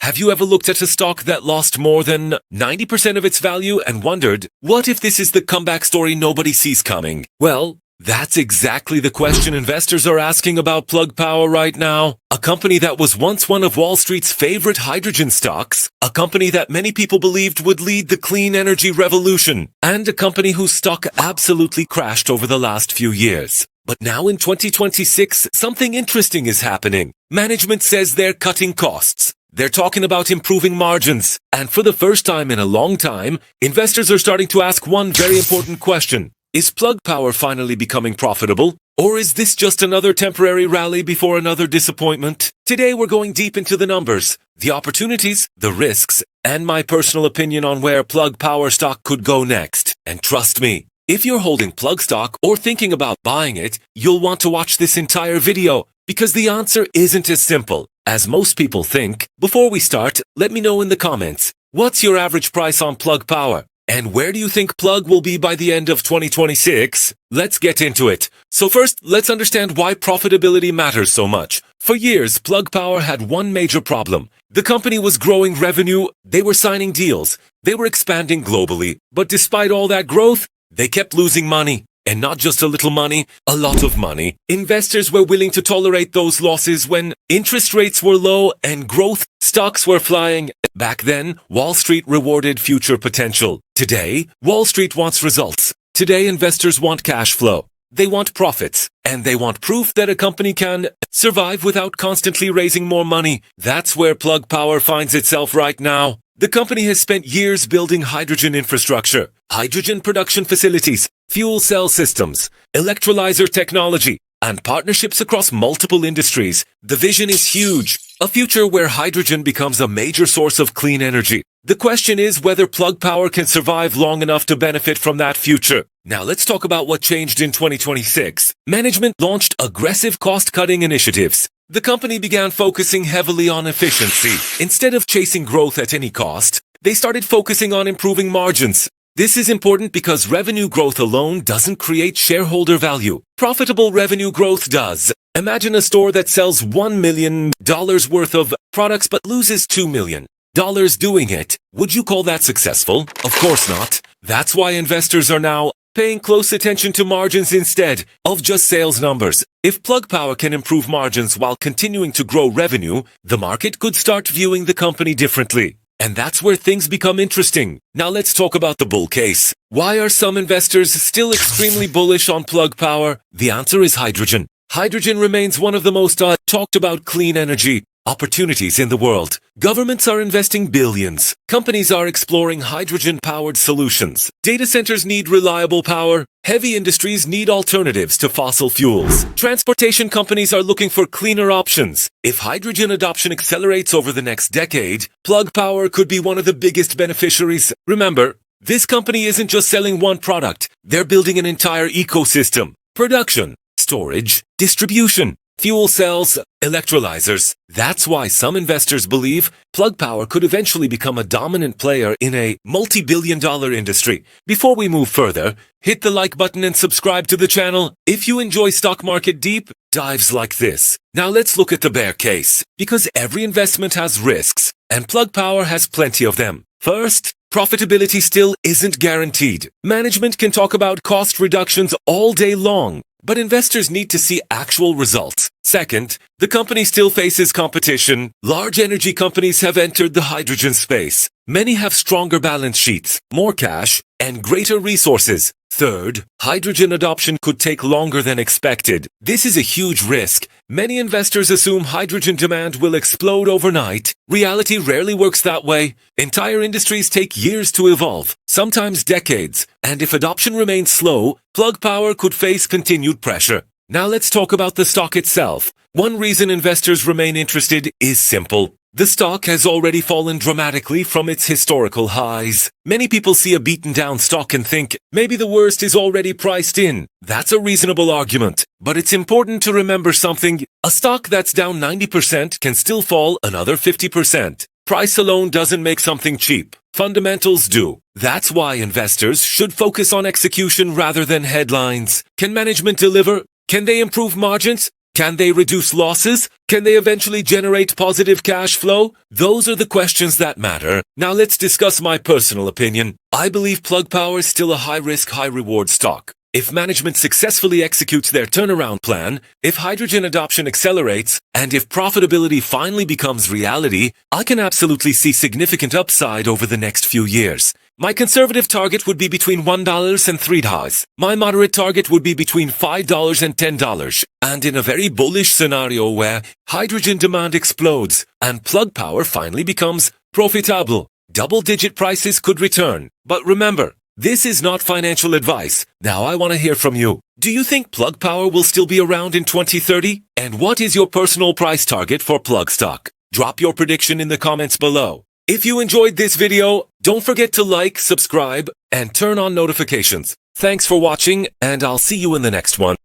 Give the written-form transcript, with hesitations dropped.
Have you ever looked at a stock that lost more than 90% of its value and wondered, what if this is the comeback story nobody sees coming? Well, that's exactly the question investors are asking about Plug Power right now. A company that was once one of Wall Street's favorite hydrogen stocks, a company that many people believed would lead the clean energy revolution, and a company whose stock absolutely crashed over the last few years. But now in 2026, something interesting is happening. Management says they're cutting costs. They're talking about improving margins. And for the first time in a long time, investors are starting to ask one very important question. Is Plug Power finally becoming profitable? Or is this just another temporary rally before another disappointment? Today we're going deep into the numbers, the opportunities, the risks, and my personal opinion on where Plug Power stock could go next. And trust me, if you're holding Plug stock or thinking about buying it, you'll want to watch this entire video because the answer isn't as simple as most people think. Before we start, let me know in the comments, what's your average price on Plug Power? And where do you think Plug will be by the end of 2026? Let's get into it. So first, let's understand why profitability matters so much. For years, Plug Power had one major problem. The company was growing revenue, they were signing deals, they were expanding globally. But despite all that growth, they kept losing money. And not just a little money, a lot of money. Investors were willing to tolerate those losses when interest rates were low and growth stocks were flying. Back then, Wall Street rewarded future potential. Today, Wall Street wants results. Today, investors want cash flow. They want profits. And they want proof that a company can survive without constantly raising more money. That's where Plug Power finds itself right now. The company has spent years building hydrogen infrastructure, hydrogen production facilities, fuel cell systems, electrolyzer technology, and partnerships across multiple industries. The vision is huge, a future where hydrogen becomes a major source of clean energy. The question is whether Plug Power can survive long enough to benefit from that future. Now let's talk about what changed in 2026. Management launched aggressive cost-cutting initiatives. The company began focusing heavily on efficiency. Instead of chasing growth at any cost, they started focusing on improving margins. This is important because revenue growth alone doesn't create shareholder value. Profitable revenue growth does. Imagine a store that sells $1 million worth of products but loses $2 million doing it. Would you call that successful? Of course not. That's why investors are now paying close attention to margins instead of just sales numbers. If Plug Power can improve margins while continuing to grow revenue, the market could start viewing the company differently. And that's where things become interesting. Now let's talk about the bull case. Why are some investors still extremely bullish on Plug Power? The answer is hydrogen. Hydrogen remains one of the most talked about clean energy opportunities in the world. Governments are investing billions. Companies are exploring hydrogen-powered solutions. Data centers need reliable power. Heavy industries need alternatives to fossil fuels. Transportation companies are looking for cleaner options. If hydrogen adoption accelerates over the next decade, Plug Power could be one of the biggest beneficiaries. Remember, this company isn't just selling one product. They're building an entire ecosystem. Production, storage, distribution, fuel cells, electrolyzers. That's why some investors believe Plug Power could eventually become a dominant player in a multi-billion-dollar industry. Before we move further, hit the like button and subscribe to the channel if you enjoy stock market deep dives like this. Now let's look at the bear case, because every investment has risks, and Plug Power has plenty of them. First, profitability still isn't guaranteed. Management can talk about cost reductions all day long, but investors need to see actual results. Second, the company still faces competition. Large energy companies have entered the hydrogen space. Many have stronger balance sheets, more cash, and greater resources. Third, hydrogen adoption could take longer than expected. This is a huge risk. Many investors assume hydrogen demand will explode overnight. Reality rarely works that way. Entire industries take years to evolve, sometimes decades. And if adoption remains slow, Plug Power could face continued pressure. Now let's talk about the stock itself. One reason investors remain interested is simple. The stock has already fallen dramatically from its historical highs. Many people see a beaten-down stock and think, maybe the worst is already priced in. That's a reasonable argument. But it's important to remember something. A stock that's down 90% can still fall another 50%. Price alone doesn't make something cheap. Fundamentals do. That's why investors should focus on execution rather than headlines. Can management deliver? Can they improve margins? Can they reduce losses? Can they eventually generate positive cash flow? Those are the questions that matter. Now let's discuss my personal opinion. I believe Plug Power is still a high-risk, high-reward stock. If management successfully executes their turnaround plan, if hydrogen adoption accelerates, and if profitability finally becomes reality, I can absolutely see significant upside over the next few years. My conservative target would be between $1 and $3. My moderate target would be between $5 and $10. And in a very bullish scenario where hydrogen demand explodes and Plug Power finally becomes profitable, double-digit prices could return. But remember, this is not financial advice. Now I want to hear from you. Do you think Plug Power will still be around in 2030? And what is your personal price target for Plug stock? Drop your prediction in the comments below. If you enjoyed this video, don't forget to like, subscribe, and turn on notifications. Thanks for watching, and I'll see you in the next one.